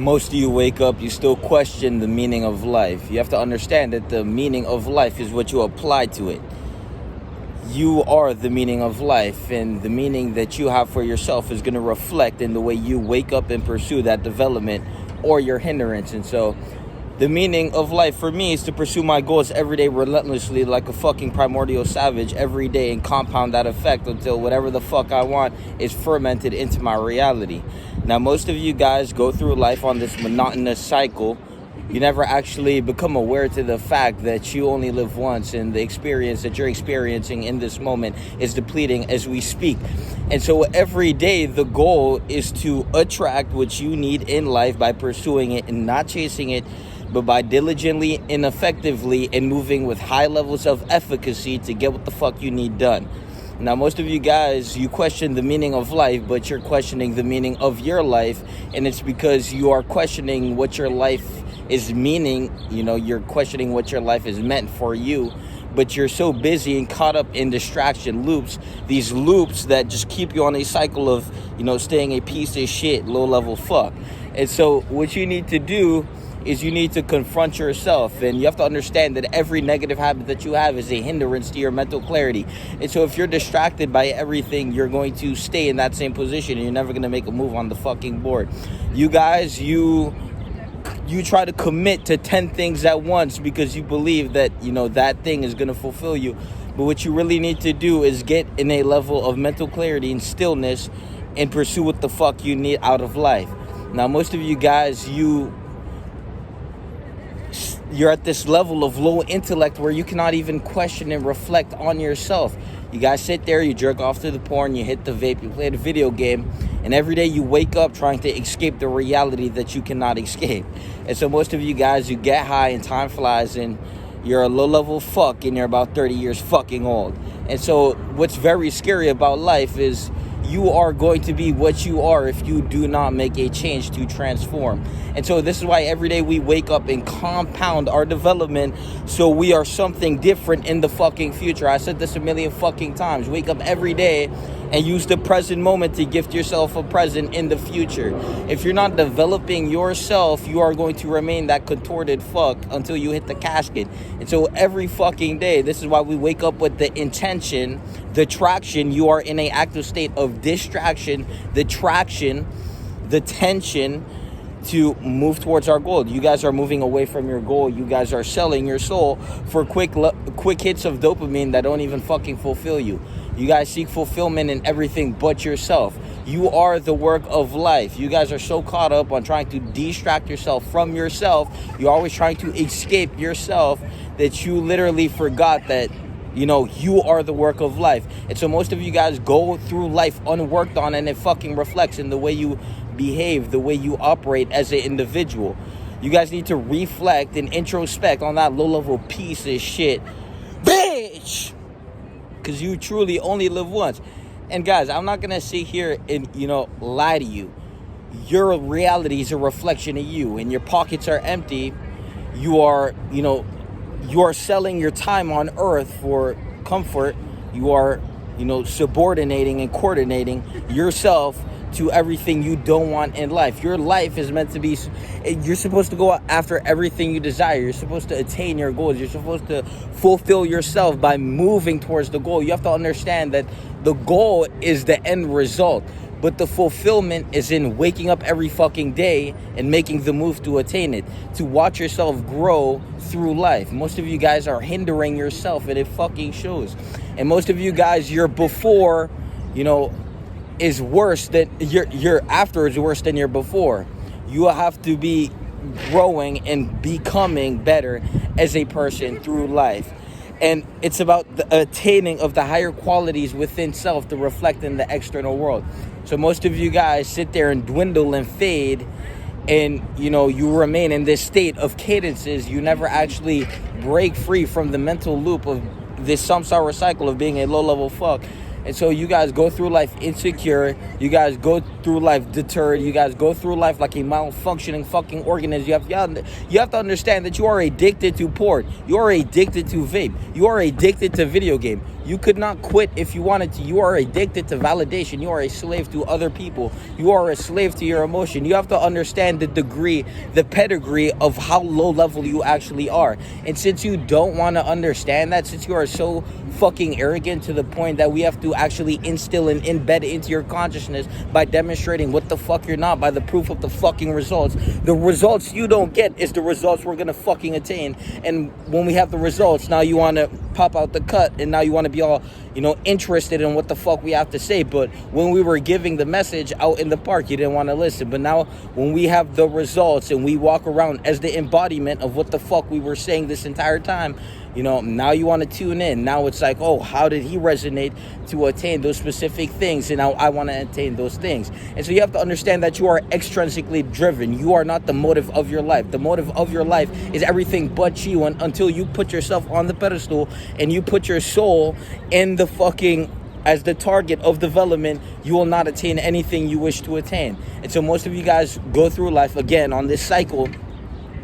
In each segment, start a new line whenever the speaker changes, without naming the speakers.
most of you wake up, you still question the meaning of life. You have to understand that the meaning of life is what you apply to it. You are the meaning of life, and the meaning that you have for yourself is going to reflect in the way you wake up and pursue that development or your hindrance. And so the meaning of life for me is to pursue my goals every day relentlessly like a fucking primordial savage every day and compound that effect until whatever the fuck I want is fermented into my reality. Now, most of you guys go through life on this monotonous cycle. You never actually become aware to the fact that you only live once, and the experience that you're experiencing in this moment is depleting as we speak. And so every day the goal is to attract what you need in life by pursuing it and not chasing it, but by diligently and effectively and moving with high levels of efficacy to get what the fuck you need done. Now, most of you guys, you question the meaning of life, but you're questioning the meaning of your life, and it's because you are questioning what your life is meaning. You're questioning what your life is meant for you, but you're so busy and caught up in distraction loops, these loops that just keep you on a cycle of, staying a piece of shit, low-level fuck. And so what you need to do is you need to confront yourself, and you have to understand that every negative habit that you have is a hindrance to your mental clarity. And so if you're distracted by everything, you're going to stay in that same position and you're never going to make a move on the fucking board. You guys, you try to commit to 10 things at once because you believe that, that thing is going to fulfill you. But what you really need to do is get in a level of mental clarity and stillness and pursue what the fuck you need out of life. Now, most of you guys, you're at this level of low intellect where you cannot even question and reflect on yourself. You guys sit there, you jerk off to the porn, you hit the vape, you play the video game, and every day you wake up trying to escape the reality that you cannot escape. And so most of you guys, you get high and time flies and you're a low-level fuck and you're about 30 years fucking old. And so what's very scary about life is you are going to be what you are if you do not make a change to transform. And so this is why every day we wake up and compound our development so we are something different in the fucking future. I said this a million fucking times. Wake up every day and use the present moment to gift yourself a present in the future. If you're not developing yourself, you are going to remain that contorted fuck until you hit the casket. And so every fucking day, this is why we wake up with the intention, the traction. You are in an active state of distraction, the traction, the tension to move towards our goal. You guys are moving away from your goal. You guys are selling your soul for quick hits of dopamine that don't even fucking fulfill you. You guys seek fulfillment in everything but yourself. You are the work of life. You guys are so caught up on trying to distract yourself from yourself. You're always trying to escape yourself that you literally forgot that you are the work of life. And so most of you guys go through life unworked on, and it fucking reflects in the way you behave, the way you operate as an individual. You guys need to reflect and introspect on that low-level piece of shit, bitch, because you truly only live once. And guys, I'm not gonna sit here and lie to you. Your reality is a reflection of you, and your pockets are empty. You are selling your time on earth for comfort. You are subordinating and coordinating yourself to everything you don't want in life. Your life is meant to be, you're supposed to go after everything you desire. You're supposed to attain your goals. You're supposed to fulfill yourself by moving towards the goal. You have to understand that the goal is the end result, but the fulfillment is in waking up every fucking day and making the move to attain it, to watch yourself grow through life. Most of you guys are hindering yourself, and it fucking shows. And most of you guys, your before, is worse than your after is worse than your before. You have to be growing and becoming better as a person through life. And it's about the attaining of the higher qualities within self to reflect in the external world. So most of you guys sit there and dwindle and fade, and you remain in this state of cadences. You never actually break free from the mental loop of this samsara cycle of being a low-level fuck. And so you guys go through life insecure. You guys go through life deterred. You guys go through life like a malfunctioning fucking organism. You have to understand that you are addicted to porn. You are addicted to vape. You are addicted to video game. You could not quit if you wanted to. You are addicted to validation. You are a slave to other people. You are a slave to your emotion. You have to understand the degree, the pedigree of how low level you actually are. And since you don't want to understand that, since you are so fucking arrogant to the point that we have to actually instill and embed into your consciousness by demonstrating what the fuck you're not, by the proof of the fucking results. The results you don't get is the results we're gonna fucking attain. And when we have the results, now you want to pop out the cut, and now you want to be all, interested in what the fuck we have to say. But when we were giving the message out in the park, you didn't want to listen. But now when we have the results and we walk around as the embodiment of what the fuck we were saying this entire time, now you want to tune in. Now it's like, oh, how did he resonate to attain those specific things? And now I want to attain those things. And so you have to understand that you are extrinsically driven. You are not the motive of your life. The motive of your life is everything but you. And until you put yourself on the pedestal and you put your soul in the fucking as the target of development, you will not attain anything you wish to attain. And so most of you guys go through life again on this cycle,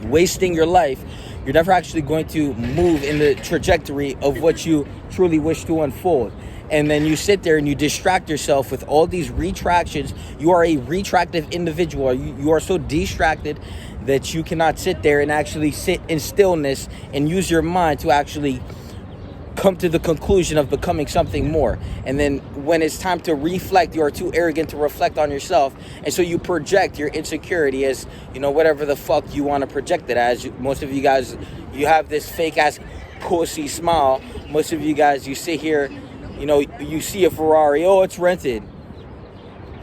wasting your life. You're never actually going to move in the trajectory of what you truly wish to unfold. And then you sit there and you distract yourself with all these retractions. You are a retractive individual. You are so distracted that you cannot sit there and actually sit in stillness and use your mind to actually come to the conclusion of becoming something more. And then when it's time to reflect, you are too arrogant to reflect on yourself. And so you project your insecurity as, whatever the fuck you want to project it as. Most of you guys, you have this fake ass pussy smile. Most of you guys, you sit here, you see a Ferrari, oh, it's rented.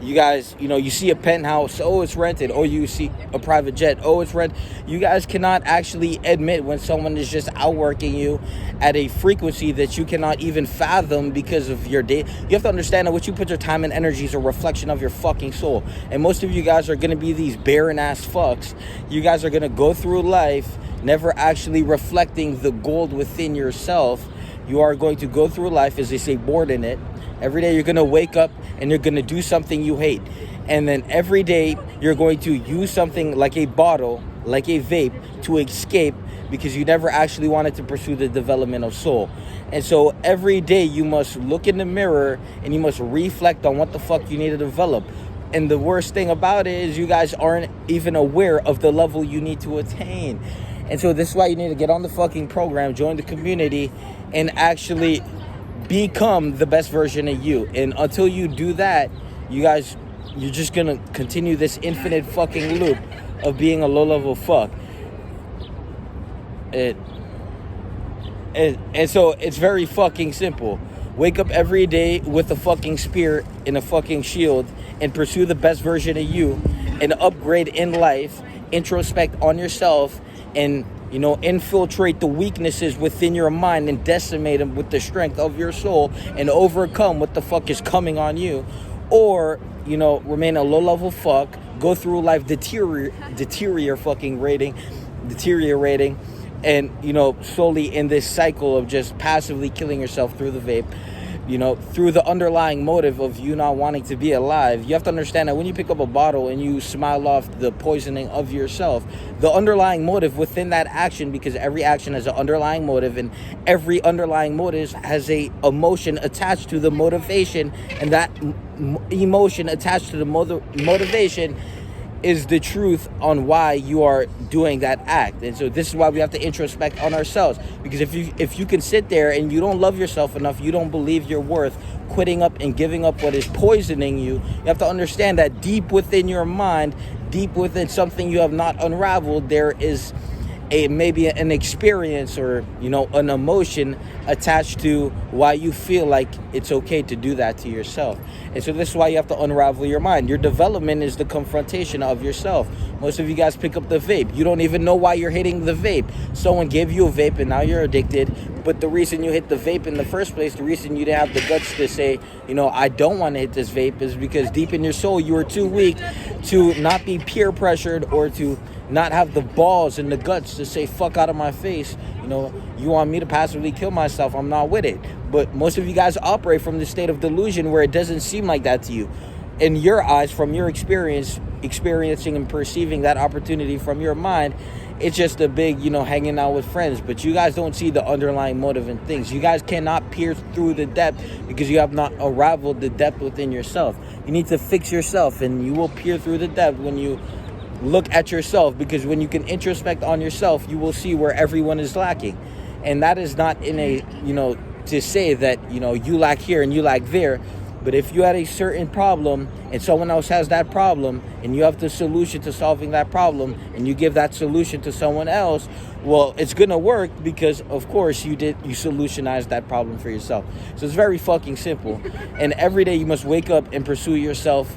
You guys, you see a penthouse, oh, it's rented. Or you see a private jet, oh, it's rented. You guys cannot actually admit when someone is just outworking you at a frequency that you cannot even fathom because of your day. You have to understand that what you put your time and energy is a reflection of your fucking soul. And most of you guys are going to be these barren ass fucks. You guys are going to go through life never actually reflecting the gold within yourself. You are going to go through life, as they say, bored in it. Every day you're going to wake up and you're going to do something you hate. And then every day you're going to use something like a bottle, like a vape, to escape because you never actually wanted to pursue the development of soul. And so every day you must look in the mirror and you must reflect on what the fuck you need to develop. And the worst thing about it is you guys aren't even aware of the level you need to attain. And so this is why you need to get on the fucking program, join the community, and actually become the best version of you. And until you do that, you're just gonna continue this infinite fucking loop of being a low-level fuck. And so it's very fucking simple. Wake up every day with a fucking spear and a fucking shield and pursue the best version of you and upgrade in life, introspect on yourself, and infiltrate the weaknesses within your mind and decimate them with the strength of your soul and overcome what the fuck is coming on you. Or, remain a low-level fuck, go through life deteriorating, and, slowly in this cycle of just passively killing yourself through the vape, through the underlying motive of you not wanting to be alive. You have to understand that when you pick up a bottle and you smile off the poisoning of yourself, the underlying motive within that action, because every action has an underlying motive, and every underlying motive has a emotion attached to the motivation, and that emotion attached to the motivation is the truth on why you are doing that act. And so this is why we have to introspect on ourselves, because if you can sit there and you don't love yourself enough, you don't believe you're worth quitting up and giving up what is poisoning you, you have to understand that deep within your mind, deep within something you have not unraveled, there is maybe an experience or an emotion attached to why you feel like it's okay to do that to yourself. And so this is why you have to unravel your mind. Your development is the confrontation of yourself. Most of you guys pick up the vape. You don't even know why you're hitting the vape. Someone gave you a vape and now you're addicted. But the reason you hit the vape in the first place, the reason you didn't have the guts to say, I don't want to hit this vape, is because deep in your soul you were too weak to not be peer pressured or to not have the balls and the guts to say, fuck out of my face. You know, you want me to passively kill myself, I'm not with it. But most of you guys operate from the state of delusion where it doesn't seem like that to you. In your eyes, from your experiencing and perceiving that opportunity from your mind, it's just a big, you know, hanging out with friends. But you guys don't see the underlying motive in things. You guys cannot pierce through the depth because you have not unraveled the depth within yourself. You need to fix yourself, and you will peer through the depth when you look at yourself, because when you can introspect on yourself, you will see where everyone is lacking. And that is not in a, you know, to say that, you know, you lack here and you lack there. But if you had a certain problem and someone else has that problem and you have the solution to solving that problem and you give that solution to someone else, well, it's going to work because, of course, you solutionized that problem for yourself. So it's very fucking simple. And every day you must wake up and pursue yourself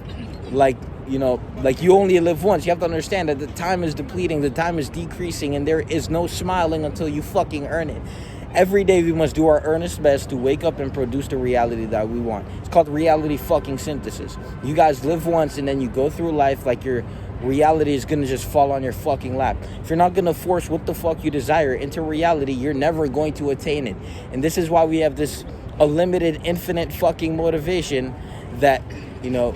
like, you know, like you only live once. You have to understand that the time is depleting, the time is decreasing, and there is no smiling until you fucking earn it. Every day we must do our earnest best to wake up and produce the reality that we want. It's called reality fucking synthesis. You guys live once and then you go through life like your reality is going to just fall on your fucking lap. If you're not going to force what the fuck you desire into reality, you're never going to attain it. And this is why we have this unlimited, infinite fucking motivation that, you know,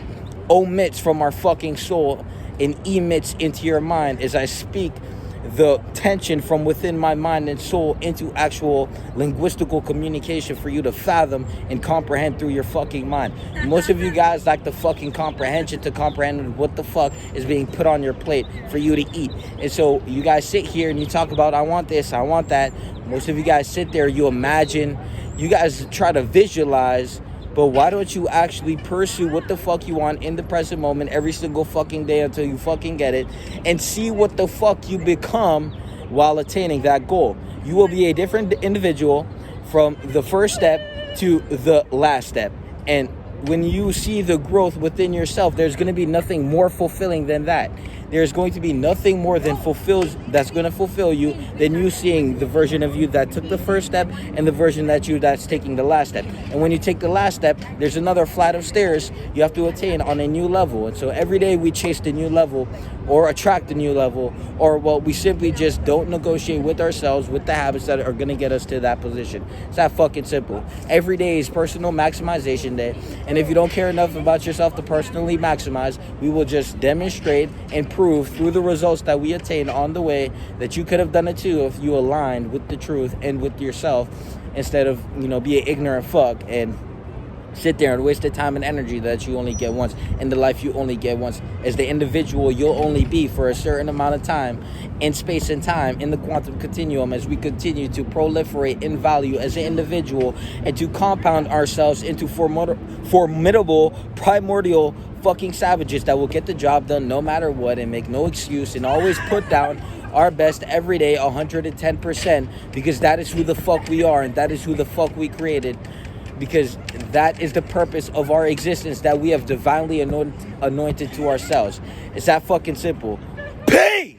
omits from our fucking soul and emits into your mind as I speak the tension from within my mind and soul into actual linguistical communication for you to fathom and comprehend through your fucking mind. Most of you guys lack the fucking comprehension to comprehend what the fuck is being put on your plate for you to eat. And so you guys sit here and you talk about, I want this, I want that. Most of you guys sit there, you imagine, you guys try to visualize, but why don't you actually pursue what the fuck you want in the present moment every single fucking day until you fucking get it, and see what the fuck you become while attaining that goal. You will be a different individual from the first step to the last step. And when you see the growth within yourself, there's going to be nothing more fulfilling than that. There's going to be nothing more than that's going to fulfill you than you seeing the version of you that took the first step and the version that's taking the last step. And when you take the last step, there's another flight of stairs you have to attain on a new level. And so every day we chase the new level or attract the new level, or well, we simply just don't negotiate with ourselves with the habits that are going to get us to that position. It's that fucking simple. Every day is personal maximization day. And if you don't care enough about yourself to personally maximize, we will just demonstrate and prove through the results that we attain on the way that you could have done it too if you aligned with the truth and with yourself, instead of, you know, be an ignorant fuck and sit there and waste the time and energy that you only get once in the life you only get once. As the individual, you'll only be for a certain amount of time in space and time in the quantum continuum as we continue to proliferate in value as an individual and to compound ourselves into formidable, primordial fucking savages that will get the job done no matter what and make no excuse and always put down our best every day 110%, because that is who the fuck we are and that is who the fuck we created, because that is the purpose of our existence that we have divinely anointed to ourselves. It's that fucking simple. Peace!